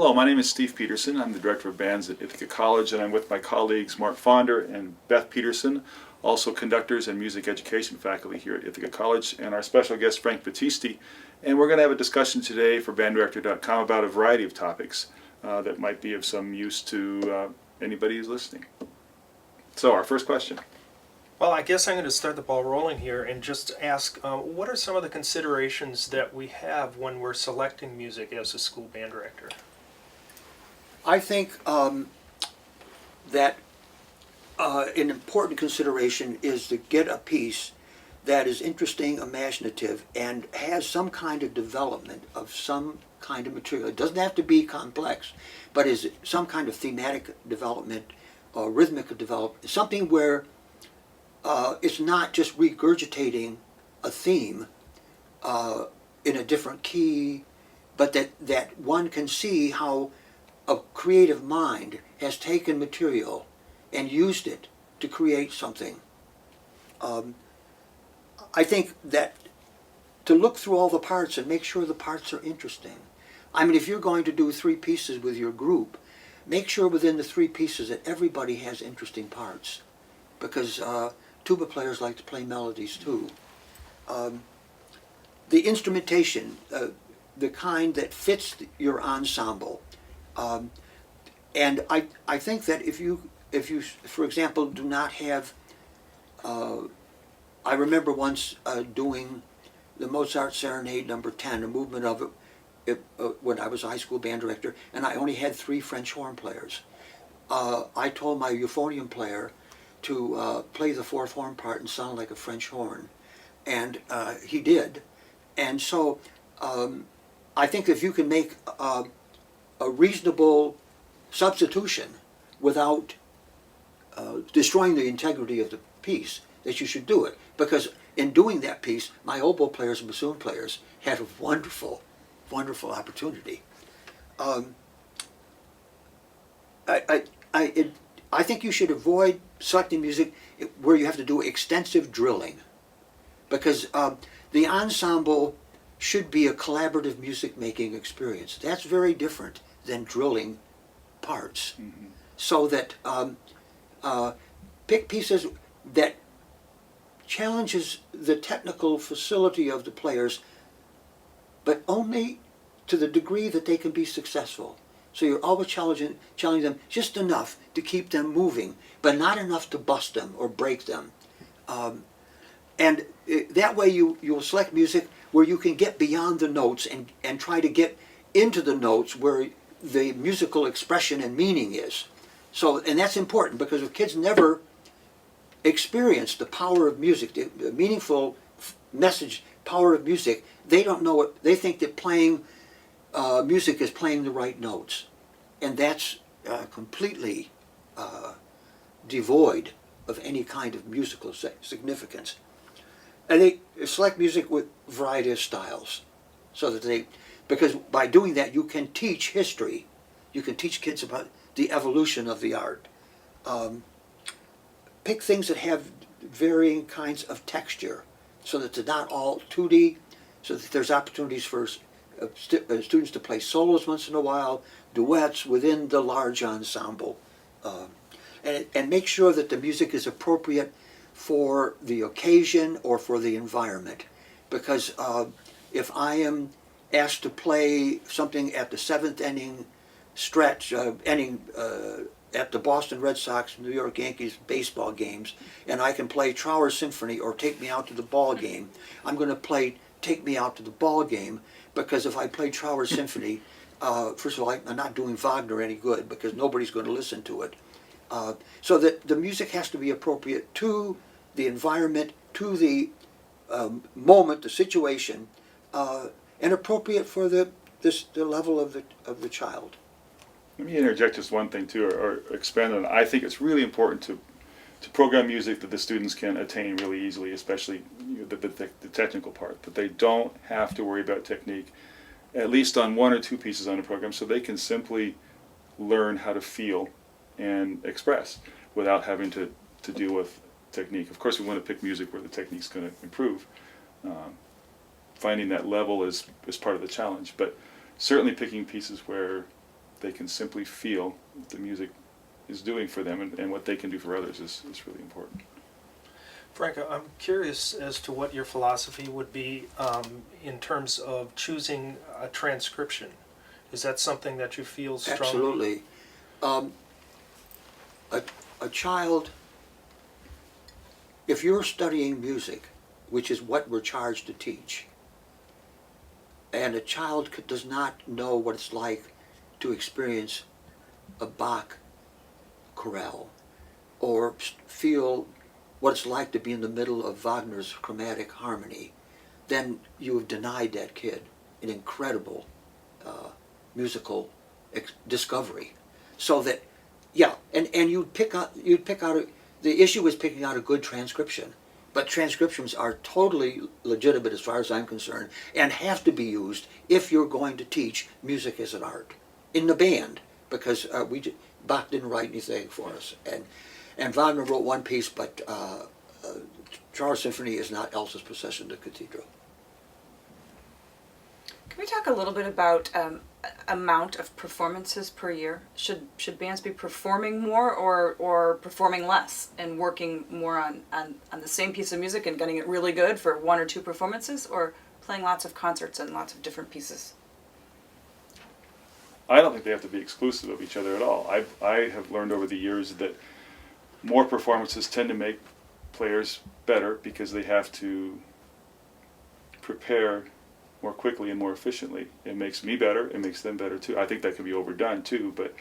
Hello, my name is Steve Peterson. I'm the Director of Bands at Ithaca College, and I'm with my colleagues Mark Fonder and Beth Peterson, also conductors and music education faculty here at Ithaca College, and our special guest Frank Battisti. And we're going to have a discussion today for banddirector.com about a variety of topics that might be of some use to anybody who's listening. So, our first question. Well, I guess I'm going to start the ball rolling here and just ask, what are some of the considerations that we have when we're selecting music as a school band director? I think that an important consideration is to get a piece that is interesting, imaginative, and has some kind of development of some kind of material. It doesn't have to be complex, but is some kind of thematic development or rhythmic development, something where it's not just regurgitating a theme in a different key, but that one can see how a creative mind has taken material and used it to create something. I think that to look through all the parts and make sure the parts are interesting. I mean, if you're going to do 3 pieces with your group, make sure within the 3 pieces that everybody has interesting parts, because tuba players like to play melodies too. The instrumentation, the kind that fits your ensemble. And I think that if you, for example, do not have, I remember once doing the Mozart Serenade No. 10, a movement of it when I was a high school band director, and I only had 3 French horn players. I told my euphonium player to play the 4th horn part and sound like a French horn, and he did. And so I think if you can make a reasonable substitution without destroying the integrity of the piece, that you should do it. Because in doing that piece, my oboe players and bassoon players had a wonderful, wonderful opportunity. I think you should avoid selecting music where you have to do extensive drilling, because the ensemble should be a collaborative music-making experience. That's very different than drilling parts. Mm-hmm. So that pick pieces that challenges the technical facility of the players, but only to the degree that they can be successful. So you're always challenging them just enough to keep them moving, but not enough to bust them or break them. And that way you'll select music where you can get beyond the notes and try to get into the notes where the musical expression and meaning is. So, and that's important, because if kids never experience the power of music, the meaningful message, power of music, they don't know it. They think that playing music is playing the right notes. And that's completely devoid of any kind of musical significance. And they select music with a variety of styles, so that because by doing that you can teach history. You can teach kids about the evolution of the art. Pick things that have varying kinds of texture, so that they're not all 2D, so that there's opportunities for students to play solos once in a while, duets within the large ensemble. And make sure that the music is appropriate for the occasion or for the environment. Because if I am asked to play something at the 7th inning stretch, at the Boston Red Sox, New York Yankees baseball games, and I can play Trower's Symphony or Take Me Out to the Ball Game, I'm going to play Take Me Out to the Ball Game, because if I play Trower's Symphony, first of all, I'm not doing Wagner any good, because nobody's going to listen to it. So that the music has to be appropriate to the environment, to the moment, the situation, and appropriate for the level of the child. Let me interject just one thing too, or expand on it. I think it's really important to program music that the students can attain really easily, especially the technical part, that they don't have to worry about technique, at least on 1 or 2 pieces on a program, so they can simply learn how to feel and express without having to deal with technique. Of course, we want to pick music where the technique's going to improve. Finding that level is part of the challenge, but certainly picking pieces where they can simply feel what the music is doing for them, and what they can do for others is really important. Frank, I'm curious as to what your philosophy would be in terms of choosing a transcription. Is that something that you feel strongly? Absolutely. A child, if you're studying music, which is what we're charged to teach, and a child does not know what it's like to experience a Bach chorale, or feel what it's like to be in the middle of Wagner's chromatic harmony, then you have denied that kid an incredible musical discovery. So that, yeah, and you'd pick out the issue is picking out a good transcription. But transcriptions are totally legitimate as far as I'm concerned, and have to be used if you're going to teach music as an art in the band, because Bach didn't write anything for us, and Wagner wrote one piece, but Charles Symphony is not Elsa's Procession to Cathedral. Can we talk a little bit about amount of performances per year? Should bands be performing more or performing less and working more on the same piece of music and getting it really good for 1 or 2 performances, or playing lots of concerts and lots of different pieces? I don't think they have to be exclusive of each other at all. I have learned over the years that more performances tend to make players better because they have to prepare more quickly and more efficiently. It makes me better, it makes them better too. I think that can be overdone too, but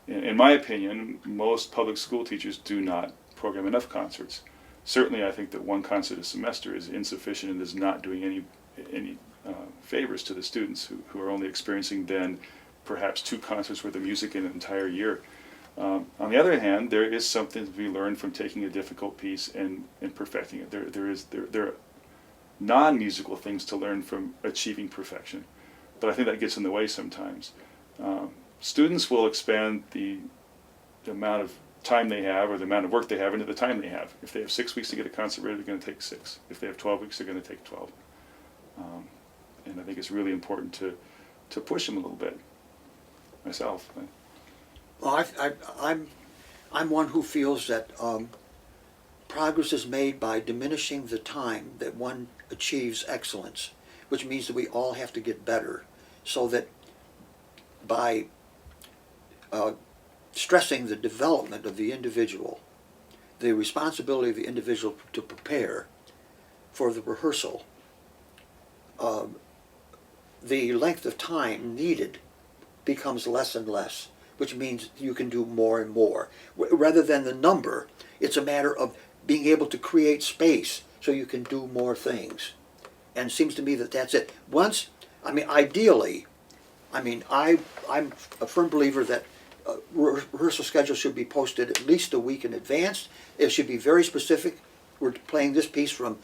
in my opinion, most public school teachers do not program enough concerts. Certainly I think that 1 concert a semester is insufficient and is not doing any favors to the students who are only experiencing then perhaps 2 concerts worth of music in an entire year. On the other hand, there is something to be learned from taking a difficult piece and perfecting it. There are non-musical things to learn from achieving perfection, but I think that gets in the way sometimes. Students will expand the amount of time they have or the amount of work they have into the time they have. If they have 6 weeks to get a concert ready, they're going to take 6. If they have 12 weeks, they're going to take 12. And I think it's really important to push them a little bit. Myself. Well, I'm one who feels that progress is made by diminishing the time that one achieves excellence, which means that we all have to get better, so that by stressing the development of the individual, the responsibility of the individual to prepare for the rehearsal, the length of time needed becomes less and less, which means you can do more and more. Rather than the number, it's a matter of being able to create space so you can do more things. And it seems to me that that's it. Ideally, I'm a firm believer that rehearsal schedules should be posted at least a week in advance. It should be very specific. We're playing this piece from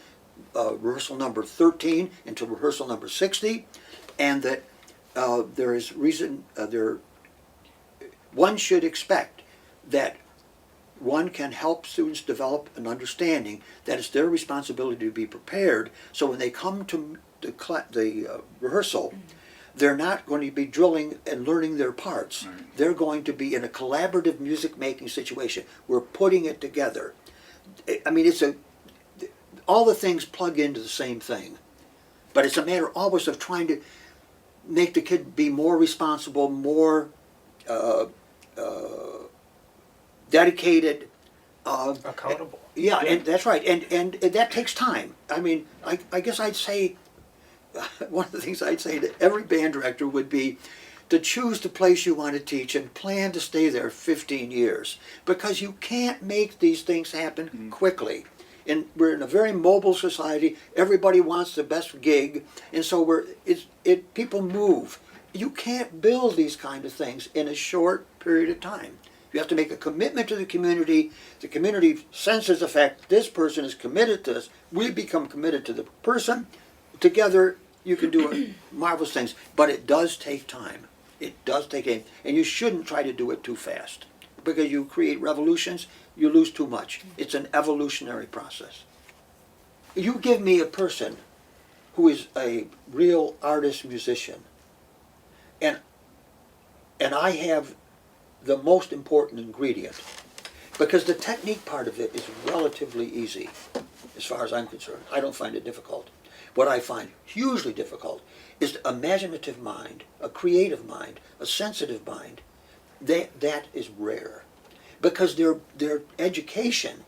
rehearsal number 13 until rehearsal number 60, and that there is reason, one should expect that one can help students develop an understanding that it's their responsibility to be prepared, so when they come to the rehearsal, they're not going to be drilling and learning their parts. Right. They're going to be in a collaborative music-making situation. We're putting it together. All the things plug into the same thing, but it's a matter always of trying to make the kid be more responsible, more dedicated, accountable. Yeah, and that's right, and that takes time. I guess I'd say one of the things I'd say to every band director would be to choose the place you want to teach and plan to stay there 15 years, because you can't make these things happen quickly. And we're in a very mobile society. Everybody wants the best gig, and so people move. You can't build these kind of things in a short period of time. You have to make a commitment to the community. The community senses the fact this person is committed to this. We become committed to the person. Together, you can do marvelous things. But it does take time. It does take time. And you shouldn't try to do it too fast, because you create revolutions, you lose too much. It's an evolutionary process. You give me a person who is a real artist musician, and and I have the most important ingredient, because the technique part of it is relatively easy, as far as I'm concerned. I don't find it difficult. What I find hugely difficult is the imaginative mind, a creative mind, a sensitive mind. That is rare, because their education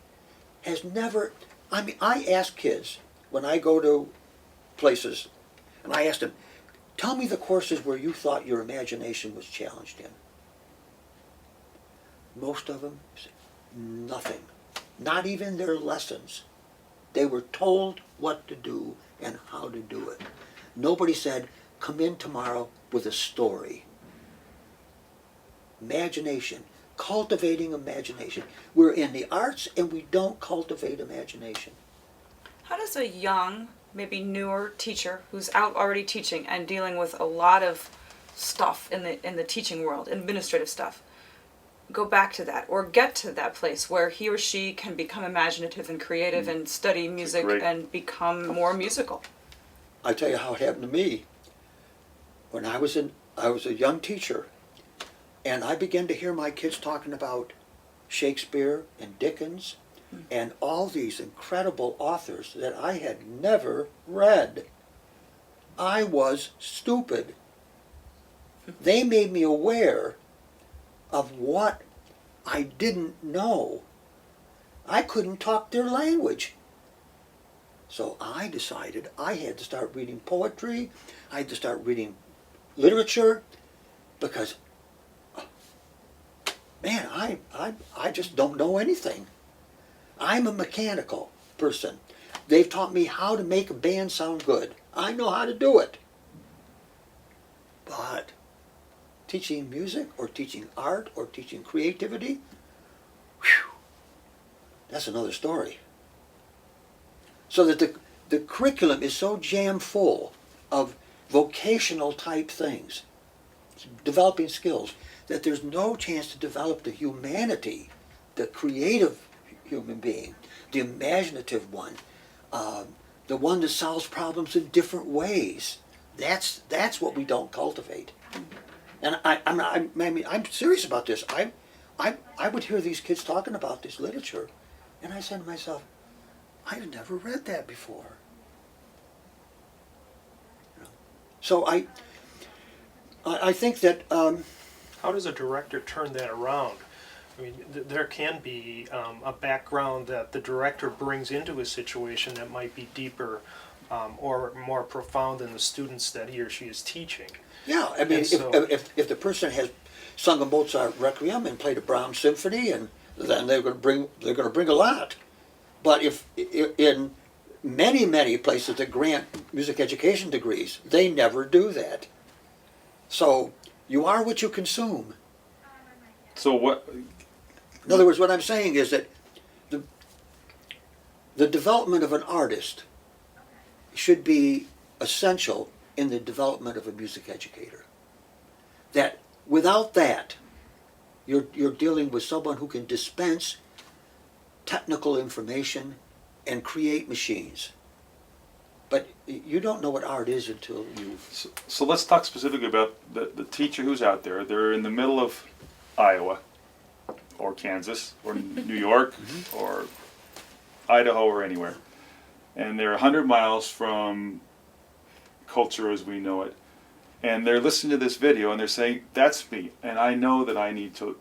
has never. I mean, I ask kids when I go to places, and I ask them, tell me the courses where you thought your imagination was challenged in. Most of them say nothing, not even their lessons. They were told what to do and how to do it. Nobody said, come in tomorrow with a story. Imagination, cultivating imagination. We're in the arts and we don't cultivate imagination. How does a young, maybe newer teacher who's out already teaching and dealing with a lot of stuff in the teaching world, administrative stuff, go back to that or get to that place where he or she can become imaginative and creative and study music and become more musical? I tell you how it happened to me. When I was a young teacher, and I began to hear my kids talking about Shakespeare and Dickens and all these incredible authors that I had never read. I was stupid. They made me aware of what I didn't know. I couldn't talk their language. So I decided I had to start reading poetry. I had to start reading literature, because, man, I just don't know anything. I'm a mechanical person. They've taught me how to make a band sound good. I know how to do it. But teaching music or teaching art or teaching creativity, whew, that's another story. So that the curriculum is so jam full of vocational type things, developing skills, that there's no chance to develop the humanity, the creative human being, the imaginative one, the one that solves problems in different ways. That's what we don't cultivate. And I'm serious about this. I would hear these kids talking about this literature, and I said to myself, I've never read that before. So I think that. How does a director turn that around? I mean, there can be a background that the director brings into a situation that might be deeper or more profound than the students that he or she is teaching. Yeah, I mean, So, if the person has sung a Mozart Requiem and played a Brahms Symphony, and then they're going to bring a lot. But if in many places that grant music education degrees, they never do that. So you are what you consume. So what? In other words, what I'm saying is that the development of an artist should be essential in the development of a music educator. That without that, you're dealing with someone who can dispense technical information and create machines. But you don't know what art is until you... So let's talk specifically about the teacher who's out there. They're in the middle of Iowa, or Kansas, or New York, or Idaho, or anywhere. And they're 100 miles from culture as we know it. And they're listening to this video and they're saying, that's me. And I know that I need to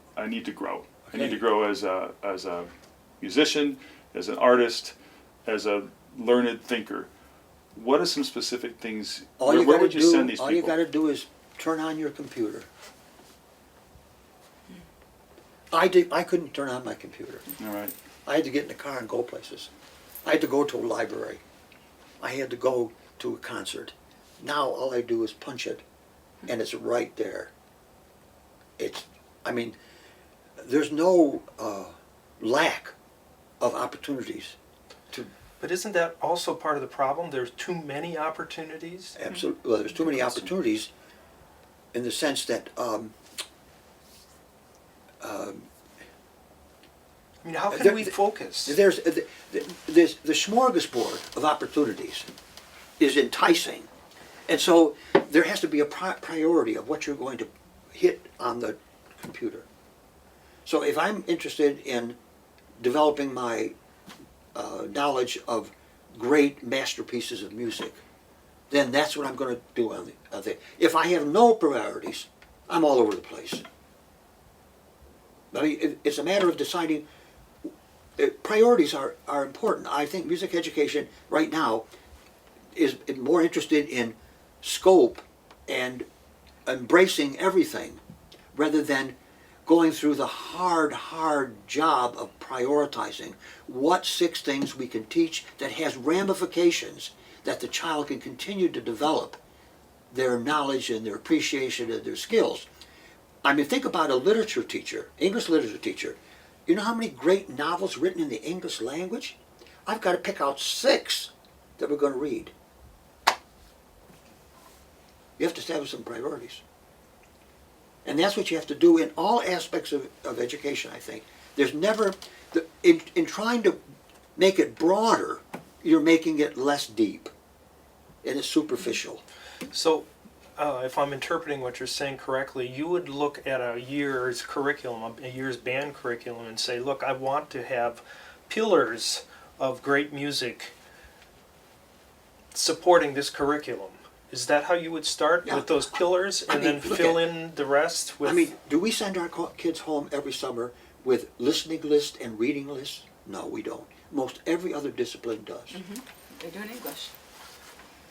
grow. Okay. I need to grow as a musician, as an artist, as a learned thinker. What are some specific things? Where would you send these people? All you got to do is turn on your computer. I couldn't turn on my computer. All right. I had to get in the car and go places. I had to go to a library. I had to go to a concert. Now all I do is punch it, and it's right there. There's no lack of opportunities to... but isn't that also part of the problem? There's too many opportunities? Absolutely. Well, there's too many opportunities in the sense that I mean, how can we focus? there's the smorgasbord of opportunities is enticing, and so there has to be a priority of what you're going to hit on the computer. So if I'm interested in developing my knowledge of great masterpieces of music, then that's what I'm going to do on the. If I have no priorities, I'm all over the place. I mean, it's a matter of deciding. Priorities are important. I think music education right now is more interested in scope and embracing everything rather than going through the hard job of prioritizing what 6 things we can teach that has ramifications that the child can continue to develop their knowledge and their appreciation of their skills. I mean, think about a literature teacher, English literature teacher. You know how many great novels written in the English language? I've got to pick out 6 that we're going to read. You have to establish some priorities. And that's what you have to do in all aspects of education, I think. There's never, in trying to make it broader, you're making it less deep. And it's superficial. So, if I'm interpreting what you're saying correctly, you would look at a year's curriculum, a year's band curriculum, and say, look, I want to have pillars of great music supporting this curriculum. Is that how you would start, Yeah. with those pillars, and then fill in the rest with... I mean, do we send our kids home every summer with listening lists and reading lists? No, we don't. Most every other discipline does. Mm-hmm. They do in English.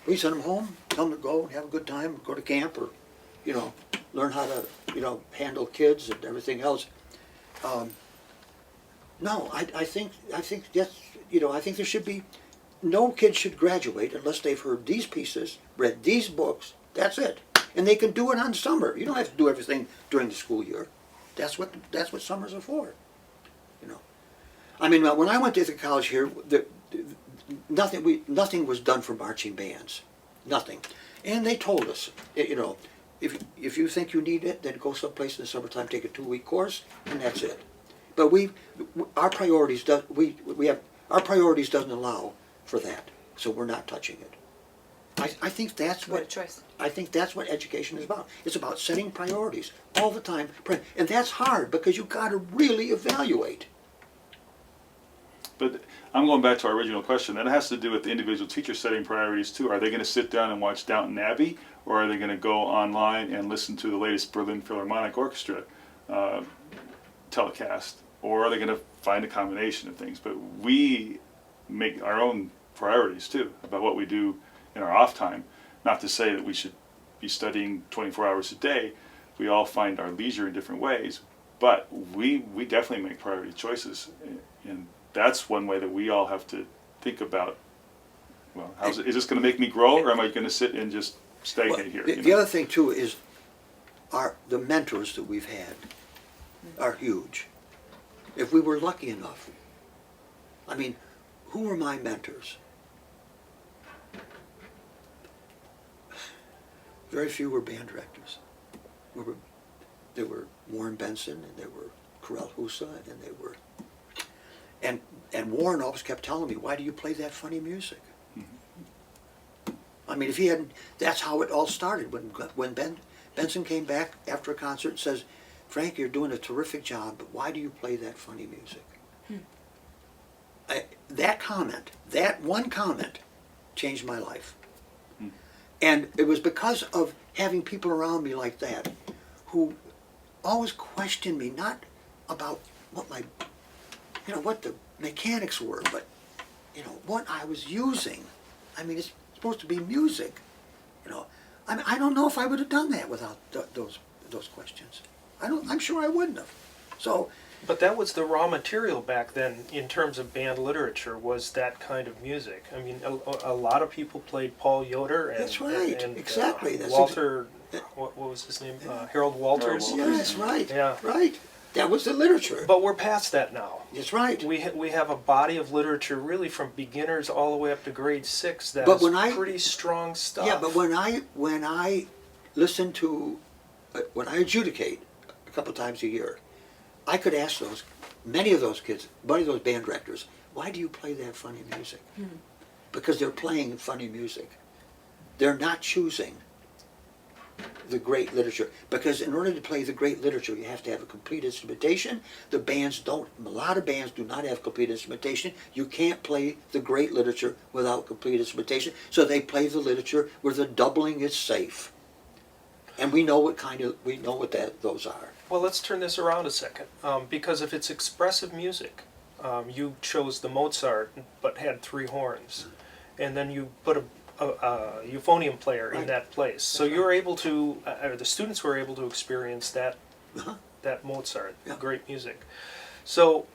We send them home, tell them to go and have a good time, go to camp, or, learn how to, handle kids and everything else. No, I think yes, I think there should be, no kid should graduate unless they've heard these pieces, read these books. That's it, and they can do it on summer. You don't have to do everything during the school year. That's what summers are for. I mean, when I went to the college here, nothing was done for marching bands, nothing, and they told us, if you think you need it, then go someplace in the summertime, take a 2-week course, and that's it. But our priorities our priorities doesn't allow for that, so we're not touching it. I think that's What a what choice. I think that's what education is about. It's about setting priorities all the time, and that's hard because you got to really evaluate. But I'm going back to our original question. That has to do with the individual teacher setting priorities too. Are they going to sit down and watch Downton Abbey, or are they going to go online and listen to the latest Berlin Philharmonic Orchestra telecast, or are they going to find a combination of things? But we make our own priorities too about what we do in our off time. Not to say that we should be studying 24 hours a day. We all find our leisure in different ways, but we definitely make priority choices, and that's one way that we all have to think about, well, is this going to make me grow, or am I going to sit and just stagnate here? The other thing too is the mentors that we've had are huge. If we were lucky enough. I mean, who were my mentors? Very few were band directors. There were Warren Benson, and there were Karel Husa, and they were... And Warren always kept telling me, why do you play that funny music? Mm-hmm. I mean, if he hadn't, that's how it all started. When Benson came back after a concert and says, Frank, you're doing a terrific job, but why do you play that funny music? That one comment changed my life. And it was because of having people around me like that who always questioned me, not about what the mechanics were, but, what I was using. I mean, it's supposed to be music, I mean, I don't know if I would have done that without those questions. I'm sure I wouldn't have. So. But that was the raw material back then in terms of band literature, was that kind of music. I mean, a lot of people played Paul Yoder and... That's right, and exactly. Walter, what was his name? Harold Walters? Yes, right, Yeah. right. That was the literature. But we're past that now. That's right. We have a body of literature really from beginners all the way up to grade 6 that's pretty strong stuff. Yeah, but when I listen to, when I adjudicate a couple times a year, I could ask many of those kids, many of those band directors, why do you play that funny music? Because they're playing funny music. They're not choosing the great literature, because in order to play the great literature, you have to have a complete instrumentation. A lot of bands do not have complete instrumentation. You can't play the great literature without complete instrumentation, so they play the literature where the doubling is safe. And we know what those are. Well, let's turn this around a second, because if it's expressive music, you chose the Mozart but had 3 horns, and then you put a euphonium player in Right. that place. So That's you're able to, or the students were able to experience that Uh-huh. that Mozart, Yeah. great music. So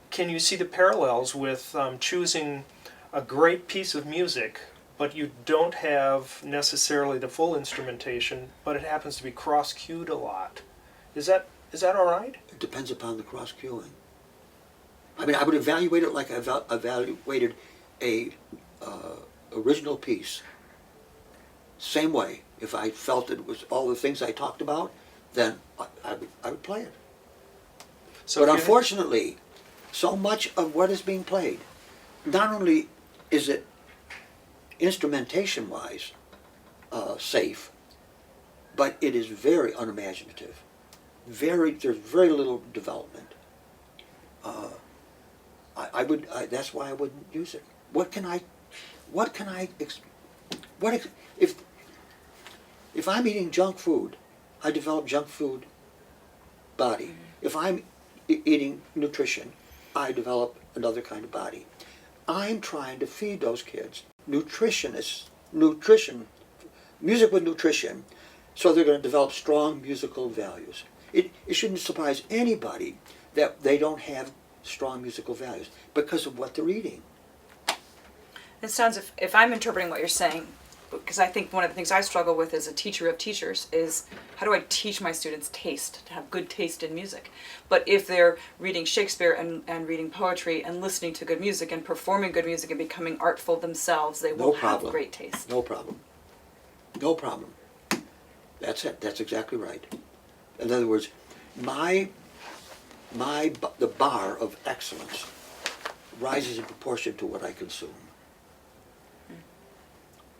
can you see the parallels with choosing a great piece of music, but you don't have necessarily the full instrumentation, but it happens to be cross-cued a lot? Is that all right? It depends upon the cross cueing. I mean, I would evaluate it like I evaluated a original piece. Same way. If I felt it was all the things I talked about, then I would play it. So But if you- unfortunately, so much of what is being played, not only is it instrumentation-wise safe, but it is very unimaginative. There's very little development. That's why I wouldn't use it. If I'm eating junk food, I develop junk food body. If I'm eating nutrition, I develop another kind of body. I'm trying to feed those kids nutrition, music with nutrition, so they're going to develop strong musical values. It shouldn't surprise anybody that they don't have strong musical values because of what they're eating. It sounds, if I'm interpreting what you're saying, because I think one of the things I struggle with as a teacher of teachers is how do I teach my students taste, to have good taste in music? But if they're reading Shakespeare and reading poetry and listening to good music and performing good music and becoming artful themselves, they will have great taste. No problem. No problem. That's it. That's exactly right. In other words, the bar of excellence rises in proportion to what I consume.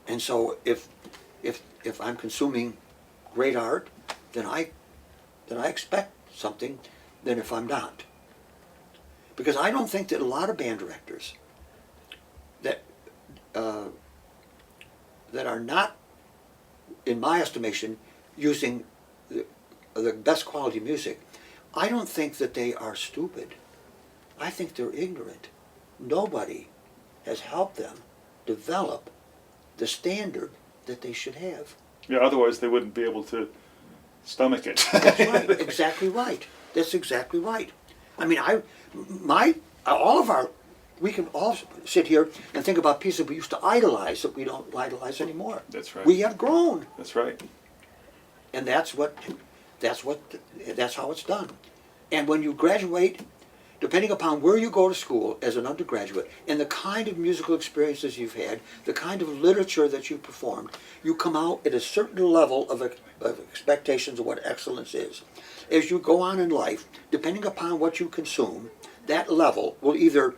And so if I'm consuming great art, then I expect something than if I'm not. Because I don't think that a lot of band directors that are not, in my estimation, using the best quality music, I don't think that they are stupid. I think they're ignorant. Nobody has helped them develop the standard that they should have. Yeah, otherwise they wouldn't be able to stomach it. That's right. Exactly right. That's exactly right. I mean, we can all sit here and think about pieces we used to idolize that we don't idolize anymore. That's right. We have grown, That's right. and that's how it's done. And when you graduate, depending upon where you go to school as an undergraduate and the kind of musical experiences you've had, the kind of literature that you performed, you come out at a certain level of expectations of what excellence is. As you go on in life, depending upon what you consume, that level will either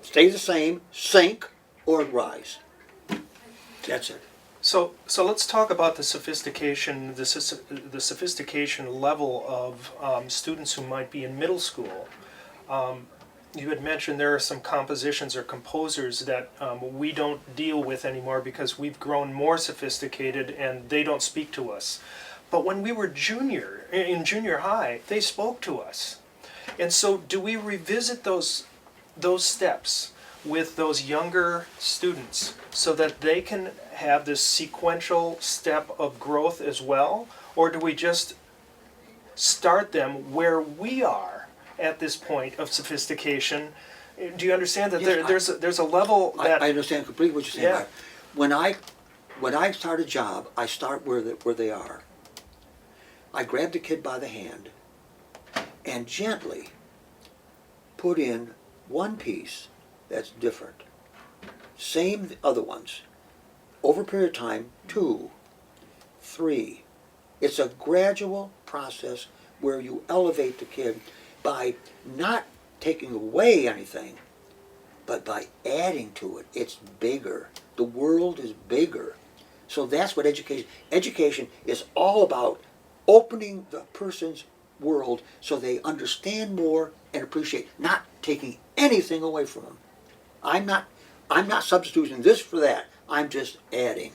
stay the same, sink, or rise. That's it. So let's talk about the sophistication, the sophistication level of students who might be in middle school. You had mentioned there are some compositions or composers that we don't deal with anymore because we've grown more sophisticated and they don't speak to us. But when we were in junior high, they spoke to us. And so do we revisit those steps with those younger students so that they can have this sequential step of growth as well? Or do we just start them where we are at this point of sophistication? Do you understand that Yes, there's a level that... I understand completely what you're saying. Yeah. When I start a job, I start where they are. I grab the kid by the hand and gently put in one piece that's different. Same the other ones. Over a period of time, 2, 3. It's a gradual process where you elevate the kid by not taking away anything, but by adding to it. It's bigger. The world is bigger. So that's what education is all about, opening the person's world so they understand more and appreciate, not taking anything away from them. I'm not substituting this for that. I'm just adding.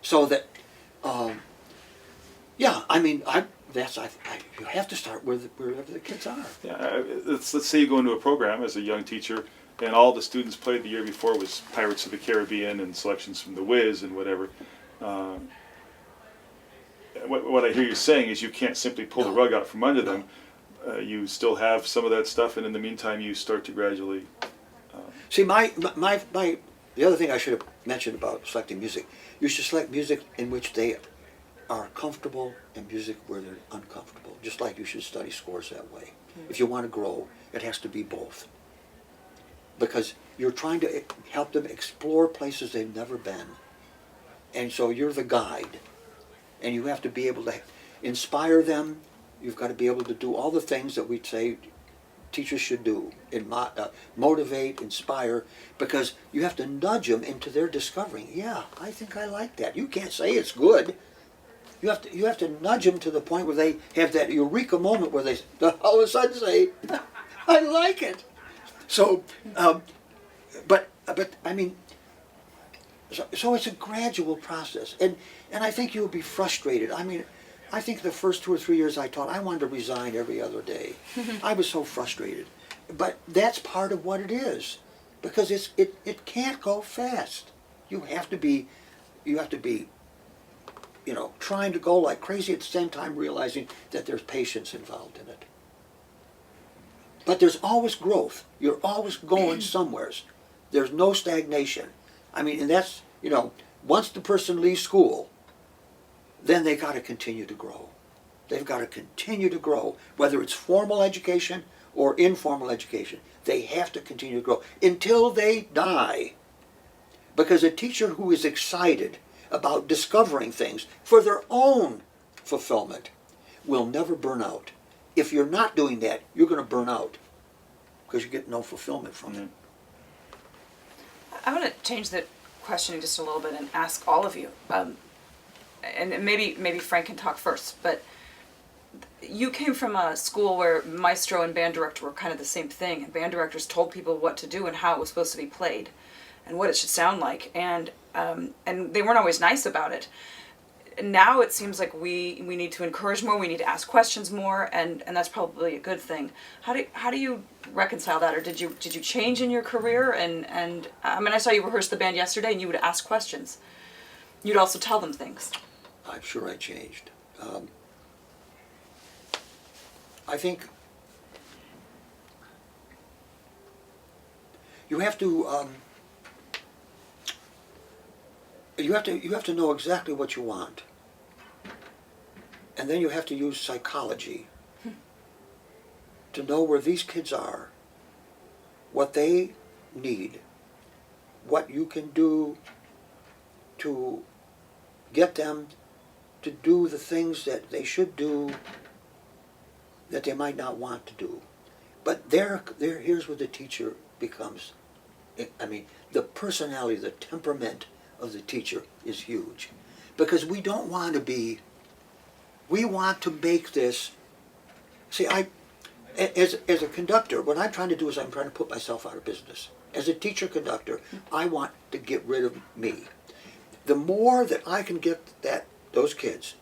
So that, yeah, I mean, you have to start wherever the kids are. Yeah, let's say you go into a program as a young teacher, and all the students played the year before was Pirates of the Caribbean and selections from The Wiz and whatever. What I hear you saying is you can't simply pull the rug out from under them. You still have some of that stuff, and in the meantime, you start to gradually. See, the other thing I should have mentioned about selecting music, you should select music in which they are comfortable and music where they're uncomfortable. Just like you should study scores that way. If you want to grow, it has to be both. Because you're trying to help them explore places they've never been. And so you're the guide. And you have to be able to inspire them. You've got to be able to do all the things that we'd say teachers should do. Motivate, inspire, because you have to nudge them into their discovering. Yeah, I think I like that. You can't say it's good. You have to nudge them to the point where they have that eureka moment where they all of a sudden say, I like it. So, but I mean, so it's a gradual process, and I think you'll be frustrated. I mean, I think the first 2 or 3 years I taught, I wanted to resign every other day. I was so frustrated, but that's part of what it is, because it can't go fast. You have to be, trying to go like crazy at the same time realizing that there's patience involved in it. But there's always growth. You're always going somewheres. There's no stagnation. I mean, and that's, once the person leaves school, then they got to continue to grow. They've got to continue to grow, whether it's formal education or informal education. They have to continue to grow until they die. Because a teacher who is excited about discovering things for their own fulfillment will never burn out. If you're not doing that, you're going to burn out because you get no fulfillment from it. I want to change the questioning just a little bit and ask all of you, and maybe Frank can talk first, but you came from a school where maestro and band director were kind of the same thing, and band directors told people what to do and how it was supposed to be played and what it should sound like, and they weren't always nice about it. Now it seems like we need to encourage more, we need to ask questions more, and that's probably a good thing. How do you reconcile that, or did you change in your career? And I mean, I saw you rehearse the band yesterday, and you would ask questions. You'd also tell them things. I'm sure I changed. I think you have to know exactly what you want, and then you have to use psychology to know where these kids are, what they need, what you can do to get them to do the things that they should do that they might not want to do. But here's where the teacher becomes, I mean, the personality, the temperament of the teacher is huge. Because we don't want to be, we want to make this, see, as a conductor, what I'm trying to do is I'm trying to put myself out of business. As a teacher conductor, I want to get rid of me. The more that I can get those kids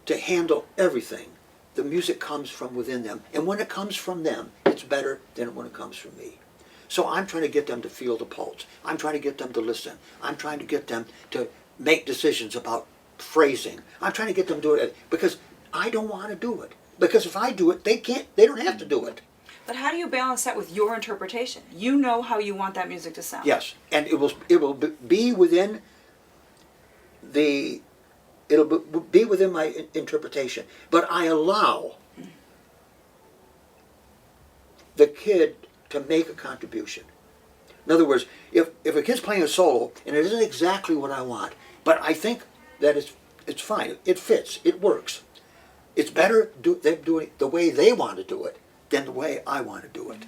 to handle everything, the music comes from within them. And when it comes from them, it's better than when it comes from me. So I'm trying to get them to feel the pulse. I'm trying to get them to listen. I'm trying to get them to make decisions about phrasing. I'm trying to get them to do it because I don't want to do it. Because if I do it, they don't have to do it. But how do you balance that with your interpretation? You know how you want that music to sound. Yes, and it will be within my interpretation. But I allow the kid to make a contribution. In other words, if a kid's playing a solo and it isn't exactly what I want, but I think that it's fine, it fits, it works. It's better them doing it the way they want to do it than the way I want to do it.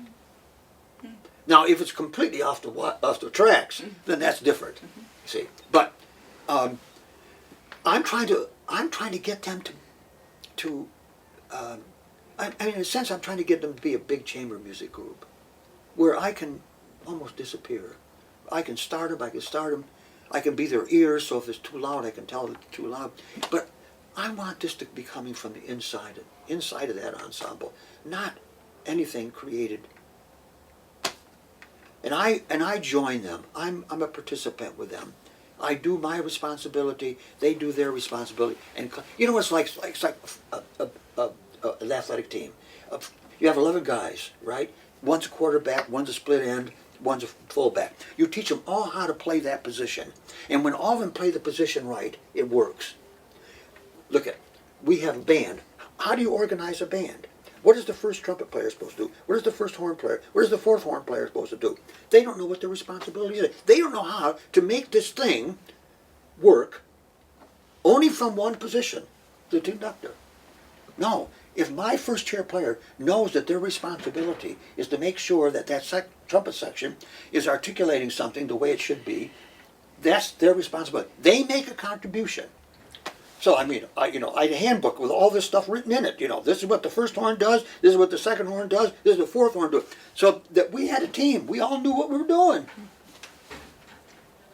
Now, if it's completely off the tracks, then that's different. See, but I'm trying to get them to I mean, in a sense, I'm trying to get them to be a big chamber music group, where I can almost disappear. I can start them, I can be their ears, so if it's too loud, I can tell it's too loud. But I want this to be coming from the inside of that ensemble, not anything created. And I join them. I'm a participant with them. I do my responsibility. They do their responsibility. And you know what it's like? It's like an athletic team. You have 11 guys, right? One's a quarterback, one's a split end, one's a fullback. You teach them all how to play that position. And when all of them play the position right, it works. Look at, we have a band. How do you organize a band? What is the first trumpet player supposed to do? What is the first horn player? What is the fourth horn player supposed to do? They don't know what their responsibility is. They don't know how to make this thing work only from one position, the conductor. No, if my first chair player knows that their responsibility is to make sure that trumpet section is articulating something the way it should be, that's their responsibility. They make a contribution. So I mean, I had a handbook with all this stuff written in it. This is what the first horn does. This is what the second horn does. This is the fourth horn does. So that we had a team. We all knew what we were doing.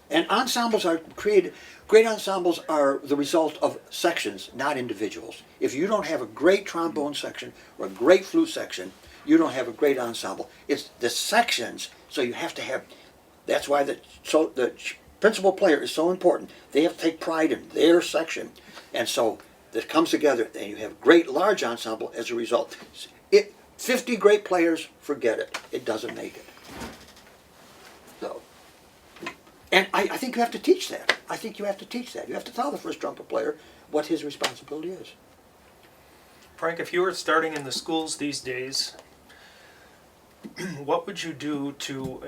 And ensembles are created. Great ensembles are the result of sections, not individuals. If you don't have a great trombone section or a great flute section, you don't have a great ensemble. It's the sections. So you have to have. That's why the principal player is so important. They have to take pride in their section. And so that comes together and you have a great large ensemble as a result. 50 great players, forget it. It doesn't make it. So, and I think you have to teach that. I think you have to teach that. You have to tell the first trumpet player what his responsibility is. Frank, if you were starting in the schools these days, what would you do to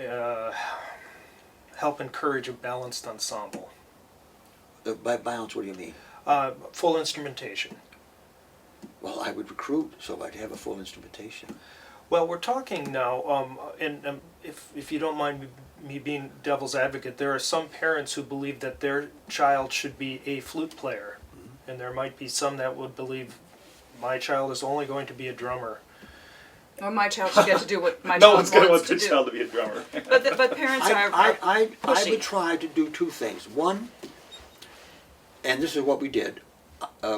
help encourage a balanced ensemble? By balance, what do you mean? Full instrumentation. Well, I would recruit, so I'd have a full instrumentation. Well, we're talking now, and if you don't mind me being devil's advocate, there are some parents who believe that their child should be a flute player, and there might be some that would believe my child is only going to be a drummer. Or my child should get to do what my No child one's going to wants want to their do. child to be a drummer. But parents are I pushy. would try to do two things. One, and this is what we did,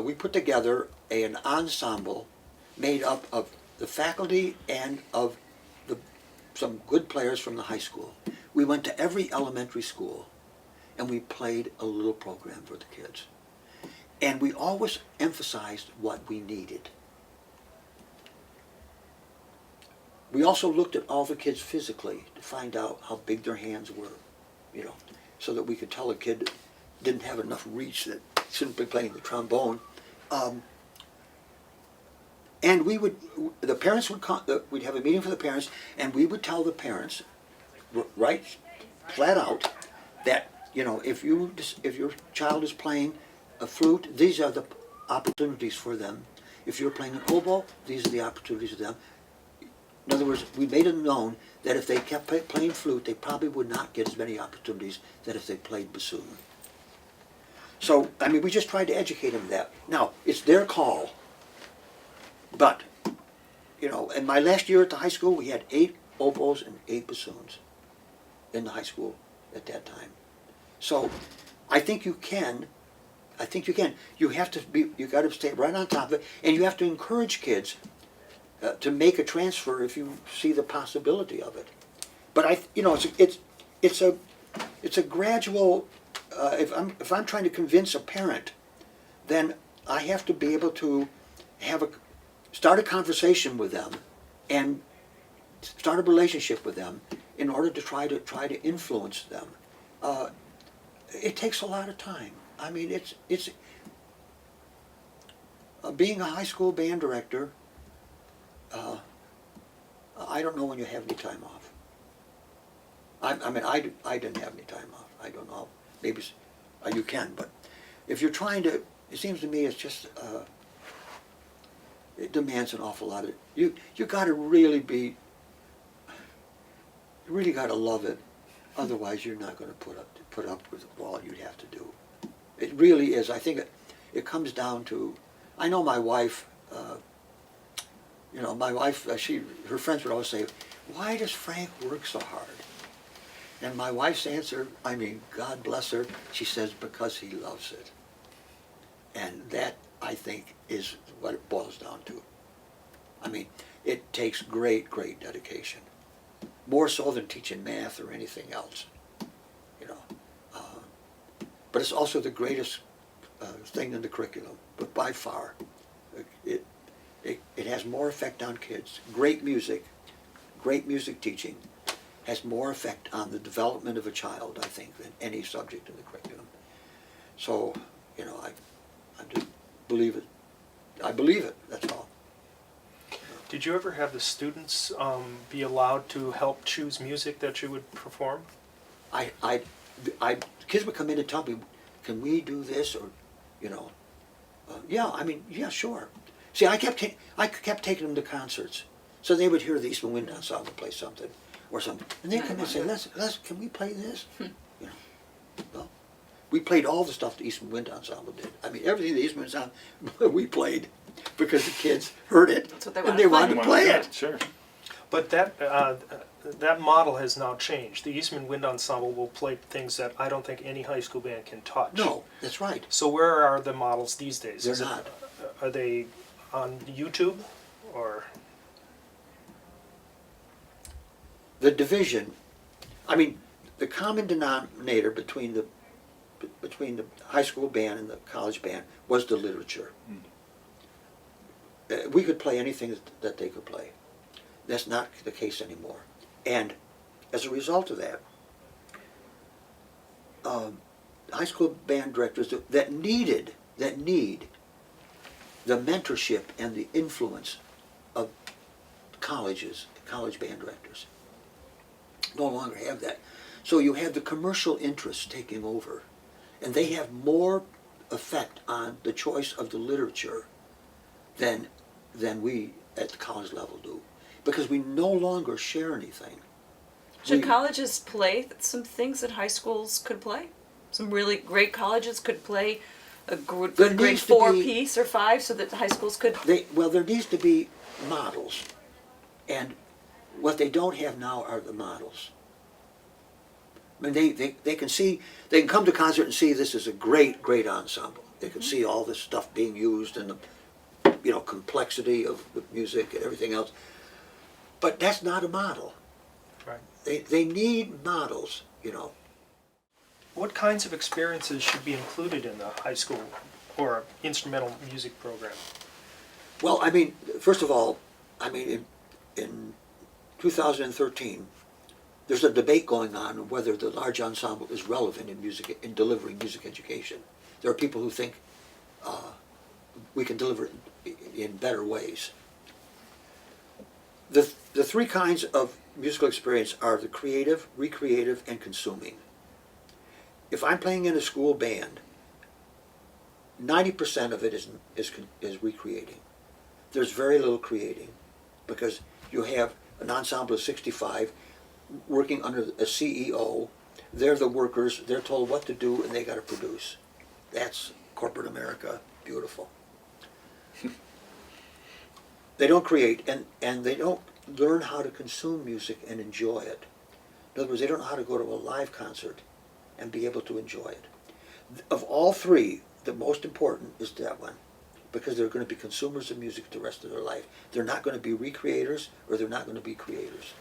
we put together an ensemble made up of the faculty and of some good players from the high school. We went to every elementary school and we played a little program for the kids. And we always emphasized what we needed. We also looked at all the kids physically to find out how big their hands were, so that we could tell a kid that didn't have enough reach that shouldn't be playing the trombone. And the parents would come, we'd have a meeting for the parents, and we would tell the parents, right, flat out, that, if your child is playing a flute, these are the opportunities for them. If you're playing an oboe, these are the opportunities for them. In other words, we made it known that if they kept playing flute, they probably would not get as many opportunities that if they played bassoon. So, I mean, we just tried to educate them that. Now, it's their call. But, in my last year at the high school, we had 8 oboes and 8 bassoons in the high school at that time. So, I think you can. You have to you got to stay right on top of it, and you have to encourage kids to make a transfer if you see the possibility of it. But it's a gradual. If I'm trying to convince a parent, then I have to be able to start a conversation with them and start a relationship with them in order to try to influence them. It takes a lot of time. I mean, it's being a high school band director. I don't know when you have any time off. I didn't have any time off. I don't know. Maybe you can, but if you're trying to, it seems to me it's just it demands an awful lot of it. You got to really be. You really got to love it. Otherwise, you're not going to put up with all you'd have to do. It really is. I think it comes down to, I know my wife, her friends would always say, why does Frank work so hard? And my wife's answer, I mean, God bless her, she says, because he loves it. And that, I think, is what it boils down to. I mean, it takes great, great dedication. More so than teaching math or anything else, you know. But it's also the greatest thing in the curriculum, but by far. It has more effect on kids. Great music teaching has more effect on the development of a child, I think, than any subject in the curriculum. So, you know, I just believe it. I believe it, that's all. Did you ever have the students be allowed to help choose music that you would perform? Kids would come in and tell me, can we do this, or, you know, yeah, sure. See, I kept taking them to concerts, so they would hear the Eastman Wind Ensemble play something, or something, and they'd come in and say, Les, can we play this? You know, well, we played all the stuff the Eastman Wind Ensemble did. I mean, everything the Eastman Ensemble we played, because the kids heard it, That's what they and they wanted to play Yeah, it. sure. But that model has now changed. The Eastman Wind Ensemble will play things that I don't think any high school band can touch. No, that's right. So where are the models these days? They're not. Are they on YouTube or? The division, I mean, the common denominator between the high school band and the college band was the literature. We could play anything that they could play. That's not the case anymore. And as a result of that, high school band directors that need the mentorship and the influence of college band directors no longer have that. So you have the commercial interests taking over, and they have more effect on the choice of the literature than we at the college level do, because we no longer share anything. Should colleges play some things that high schools could play? Some really great colleges could play a grade needs to 4 be- piece or 5, so that the high schools could. There needs to be models, and what they don't have now are the models. I mean, they can come to concert and see this is a great ensemble. They can see all this stuff being used and the complexity of the music and everything else. But that's not a model. Right. They need models, you know. What kinds of experiences should be included in the high school or instrumental music program? Well, I mean, first of all, I mean, in 2013, there's a debate going on whether the large ensemble is relevant in delivering music education. There are people who think we can deliver it in better ways. The three kinds of musical experience are the creative, recreative, and consuming. If I'm playing in a school band, 90% of it is recreating. There's very little creating, because you have an ensemble of 65 working under a CEO. They're the workers, they're told what to do, and they got to produce. That's corporate America, beautiful. They don't create, and they don't learn how to consume music and enjoy it. In other words, they don't know how to go to a live concert and be able to enjoy it. Of all three, the most important is that one, because they're going to be consumers of music the rest of their life. They're not going to be recreators, or they're not going to be creators.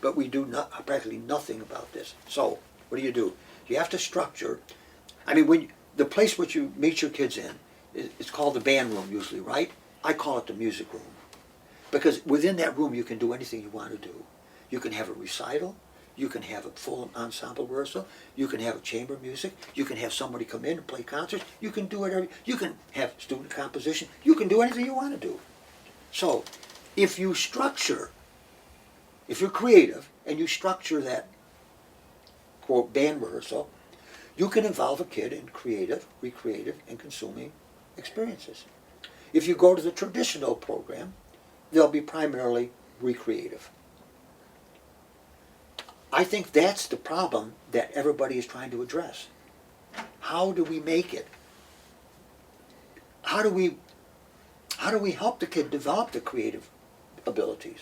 But we do practically nothing about this. So, what do? You have to structure. I mean, the place which you meet your kids in, it's called the band room usually, right? I call it the music room. Because within that room you can do anything you want to do. You can have a recital, you can have a full ensemble rehearsal, you can have a chamber music, you can have somebody come in and play concerts, you can do whatever, you can have student composition, you can do anything you want to do. So, if you're creative and you structure that, quote, band rehearsal, you can involve a kid in creative, recreative, and consuming experiences. If you go to the traditional program, they'll be primarily recreative. I think that's the problem that everybody is trying to address. how do we make it? How do we help the kid develop the creative abilities?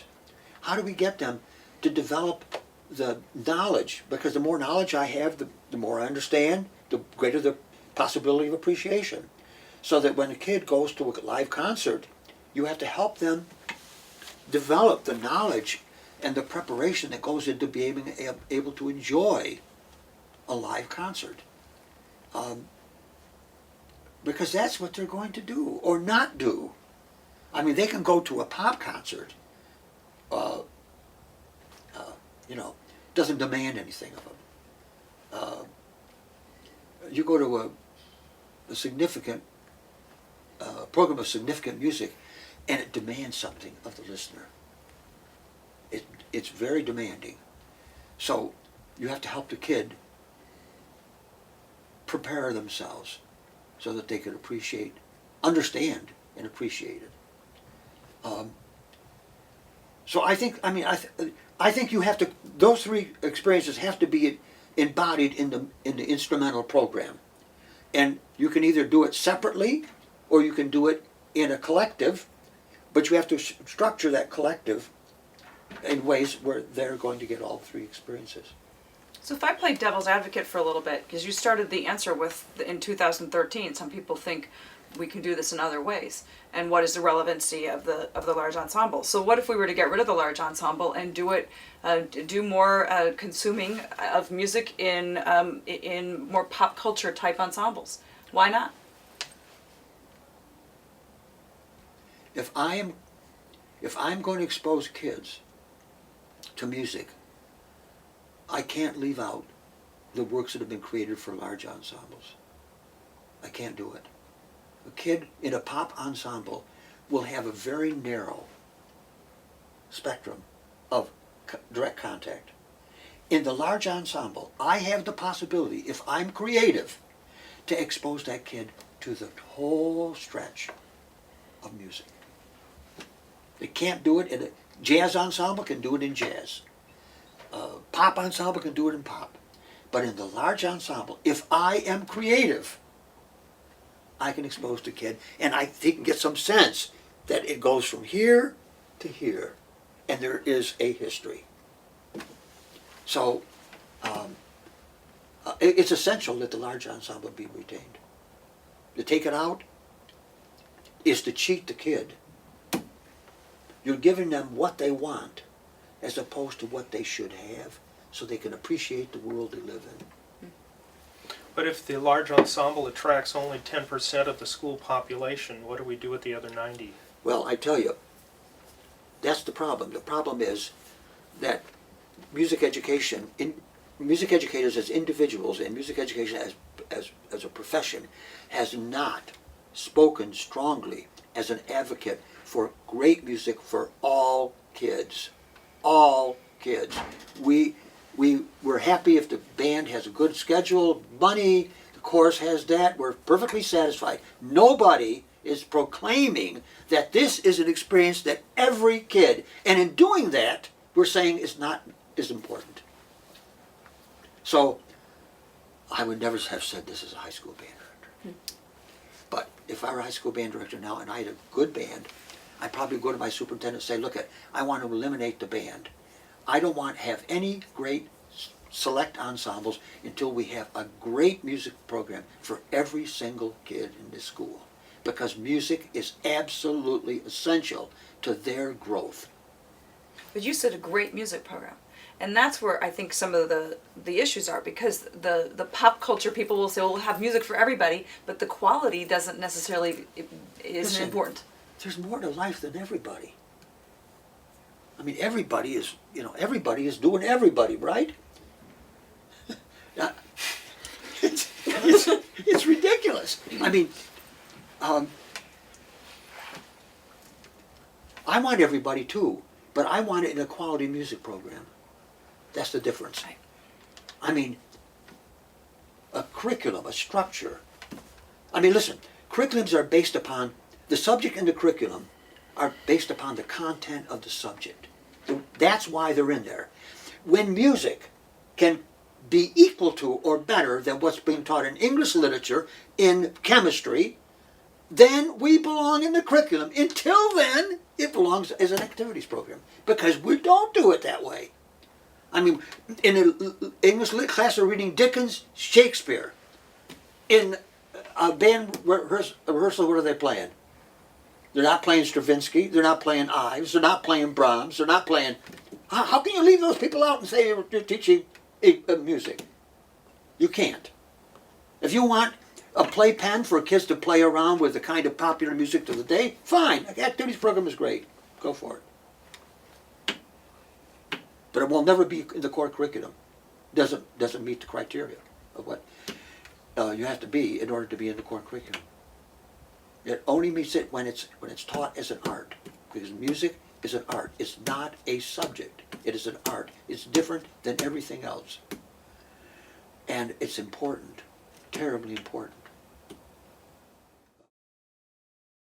How do we get them to develop the knowledge? Because the more knowledge I have, the more I understand, the greater the possibility of appreciation. So that when a kid goes to a live concert, you have to help them develop the knowledge and the preparation that goes into being able to enjoy a live concert. Because that's what they're going to do or not do. I mean, they can go to a pop concert, doesn't demand anything of them. You go to a significant program of significant music, and it demands something of the listener. It's very demanding. So you have to help the kid prepare themselves so that they can understand and appreciate it. So I think you have to, those three experiences have to be embodied in the instrumental program. And you can either do it separately or you can do it in a collective, but you have to structure that collective in ways where they're going to get all three experiences. So if I play devil's advocate for a little bit, because you started the answer with in 2013, some people think we can do this in other ways, and what is the relevancy of the large ensemble? So what if we were to get rid of the large ensemble and do more consuming of music in more pop culture type ensembles? Why not? If I'm going to expose kids to music, I can't leave out the works that have been created for large ensembles. I can't do it. A kid in a pop ensemble will have a very narrow spectrum of direct contact. In the large ensemble, I have the possibility, if I'm creative, to expose that kid to the whole stretch of music. They can't do it in a jazz ensemble, can do it in jazz. Pop ensemble can do it in pop. But in the large ensemble, if I am creative, I can expose the kid, and he can get some sense that it goes from here to here, and there is a history. So it's essential that the large ensemble be retained. To take it out is to cheat the kid. You're giving them what they want as opposed to what they should have, so they can appreciate the world they live in. But if the large ensemble attracts only 10% of the school population, what do we do with the other 90? Well, I tell you, that's the problem. The problem is that music education, music educators as individuals and music education as a profession has not spoken strongly as an advocate for great music for all kids. All kids. We're happy if the band has a good schedule, money, the chorus has that, we're perfectly satisfied. Nobody is proclaiming that this is an experience that every kid, and in doing that, we're saying is important. So, I would never have said this as a high school band director. But if I were a high school band director now and I had a good band, I'd probably go to my superintendent and say, look, I want to eliminate the band. I don't want to have any great select ensembles until we have a great music program for every single kid in this school. Because music is absolutely essential to their growth. But you said a great music program. And that's where I think some of the issues are, because the pop culture people will say, well, we'll have music for everybody, but the quality doesn't necessarily, isn't important. There's more to life than everybody. I mean, everybody is doing everybody, right? It's ridiculous. I mean, I want everybody too, but I want it in a quality music program. That's the difference. Right. I mean, a curriculum, a structure. I mean, listen, curriculums are based upon, the subject and the curriculum are based upon the content of the subject. That's why they're in there. When music can be equal to or better than what's being taught in English literature, in chemistry, then we belong in the curriculum. Until then, it belongs as an activities program, because we don't do it that way. I mean, in an English lit class, they're reading Dickens, Shakespeare. In a band rehearsal, what are they playing? They're not playing Stravinsky. They're not playing Ives. They're not playing Brahms. They're not playing... How can you leave those people out and say you're teaching music? You can't. If you want a playpen for kids to play around with the kind of popular music of the day, fine. The activities program is great. Go for it. But it will never be in the core curriculum. Doesn't meet the criteria of what you have to be in order to be in the core curriculum. It only meets it when it's taught as an art, because music is an art. It's not a subject. It is an art. It's different than everything else, and it's important, terribly important.